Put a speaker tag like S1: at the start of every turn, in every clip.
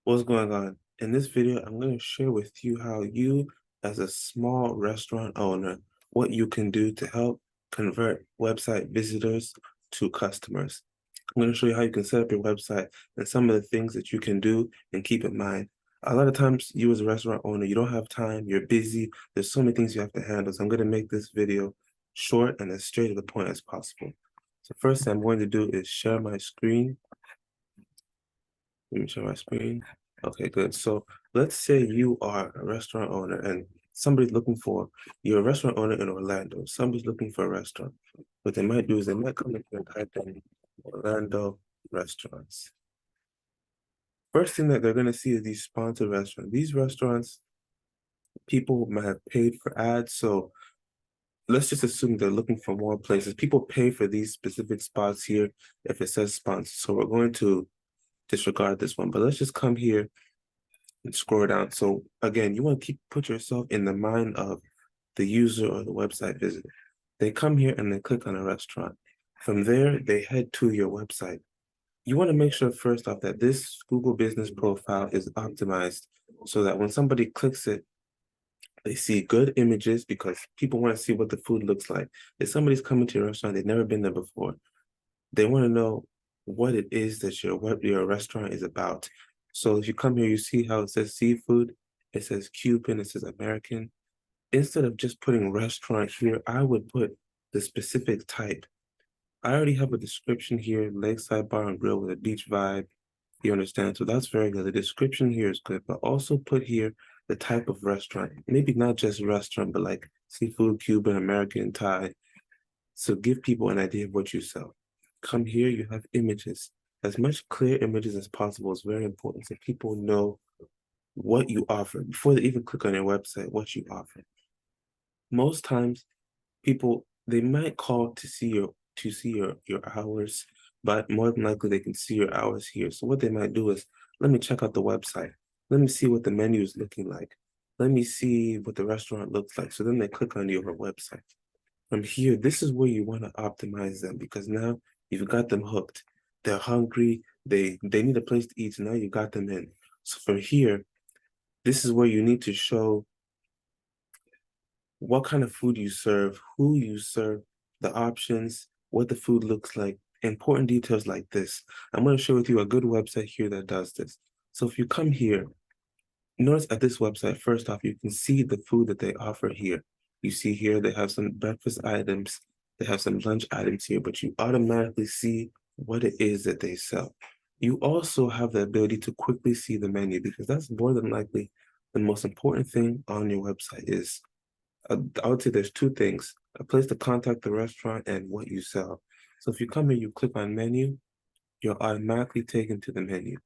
S1: What's going on? In this video, I'm going to share with you how you, as a small restaurant owner, what you can do to help convert website visitors to customers. I'm going to show you how you can set up your website and some of the things that you can do and keep in mind. A lot of times, you as a restaurant owner, you don't have time, you're busy, there's so many things you have to handle. So I'm going to make this video short and as straight to the point as possible. So first thing I'm going to do is share my screen. Let me share my screen. Okay, good. So let's say you are a restaurant owner and somebody's looking for, you're a restaurant owner in Orlando. Somebody's looking for a restaurant. What they might do is they might come in here and type in Orlando restaurants. First thing that they're going to see is these sponsored restaurants. These restaurants, people might have paid for ads. So let's just assume they're looking for more places. People pay for these specific spots here if it says sponsor. So we're going to disregard this one, but let's just come here and scroll down. So again, you want to put yourself in the mind of the user or the website visitor. They come here and they click on a restaurant. From there, they head to your website. You want to make sure first off that this Google Business Profile is optimized so that when somebody clicks it, they see good images because people want to see what the food looks like. If somebody's coming to your restaurant, they've never been there before, they want to know what it is that your restaurant is about. So if you come here, you see how it says seafood, it says Cuban, it says American. Instead of just putting restaurant here, I would put the specific type. I already have a description here, lakeside bar and grill with a beach vibe. You understand? So that's very good. The description here is good, but also put here the type of restaurant. Maybe not just restaurant, but like seafood, Cuban, American, Thai. So give people an idea of what you sell. Come here, you have images. As much clear images as possible is very important so people know what you offer before they even click on your website, what you offer. Most times people they might call to see your hours, but more than likely they can see your hours here. So what they might do is let me check out the website. Let me see what the menu is looking like. Let me see what the restaurant looks like. So then they click on your website. From here, this is where you want to optimize them because now you've got them hooked. They're hungry. They need a place to eat. So now you got them in. So from here, this is where you need to show what kind of food you serve, who you serve, the options, what the food looks like, important details like this. I'm going to share with you a good website here that does this. So if you come here, notice at this website, first off, you can see the food that they offer here. You see here they have some breakfast items, they have some lunch items here, but you automatically see what it is that they sell. You also have the ability to quickly see the menu because that's more than likely the most important thing on your website is I would say there's two things, a place to contact the restaurant and what you sell. So if you come here, you click on menu, you're automatically taken to the menu.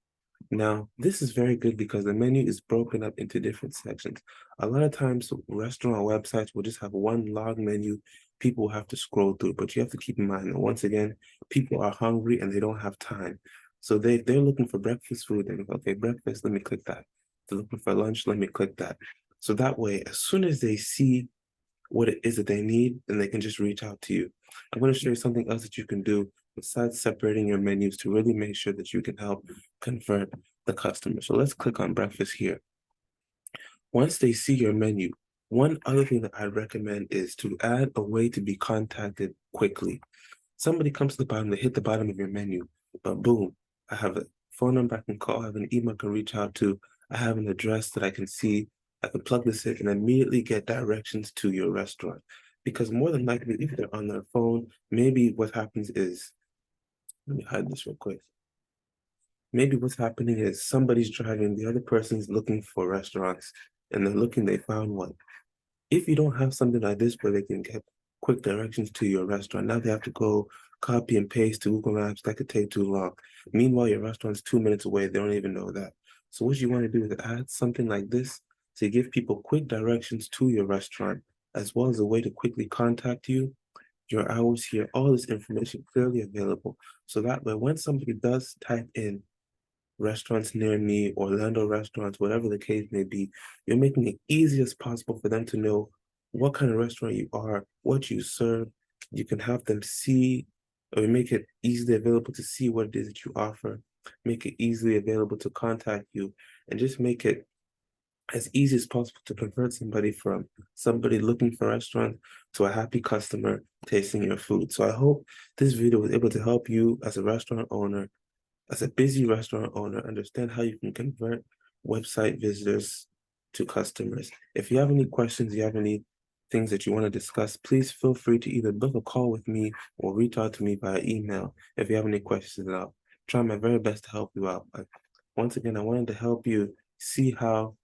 S1: Now, this is very good because the menu is broken up into different sections. A lot of times, restaurant websites will just have one log menu people will have to scroll through, but you have to keep in mind that once again, people are hungry and they don't have time. So they're looking for breakfast food. They go, okay, breakfast, let me click that. They're looking for lunch, let me click that. So that way, as soon as they see what it is that they need, then they can just reach out to you. I'm going to show you something else that you can do besides separating your menus to really make sure that you can help convert the customer. So let's click on breakfast here. Once they see your menu, one other thing that I recommend is to add a way to be contacted quickly. Somebody comes to the bottom, they hit the bottom of your menu, but boom, I have a phone number I can call, I have an email I can reach out to, I have an address that I can see, I can plug this in and immediately get directions to your restaurant. Because more than likely, if they're on their phone, maybe what happens is, let me hide this real quick. Maybe what's happening is somebody's driving, the other person's looking for restaurants, and they're looking, they found one. If you don't have something like this where they can get quick directions to your restaurant, now they have to go copy and paste to Google Maps. That could take too long. Meanwhile, your restaurant's 2 minutes away. They don't even know that. So what you want to do is add something like this to give people quick directions to your restaurant, as well as a way to quickly contact you, your hours here, all this information clearly available. So that way, when somebody does type in restaurants near me, Orlando restaurants, whatever the case may be, you're making it easy as possible for them to know what kind of restaurant you are, what you serve. You can have them see or make it easily available to see what it is that you offer. make it easily available to contact you, and just make it as easy as possible to convert somebody from somebody looking for a restaurant to a happy customer tasting your food. So I hope this video was able to help you as a restaurant owner, as a busy restaurant owner, understand how you can convert website visitors to customers. If you have any questions, you have any things that you want to discuss, please feel free to either book a call with me or reach out to me via email if you have any questions, and I'll try my very best to help you out. But once again, I wanted to help you see how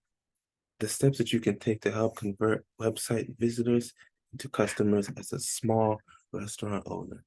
S1: the steps that you can take to help convert website visitors into customers as a small restaurant owner.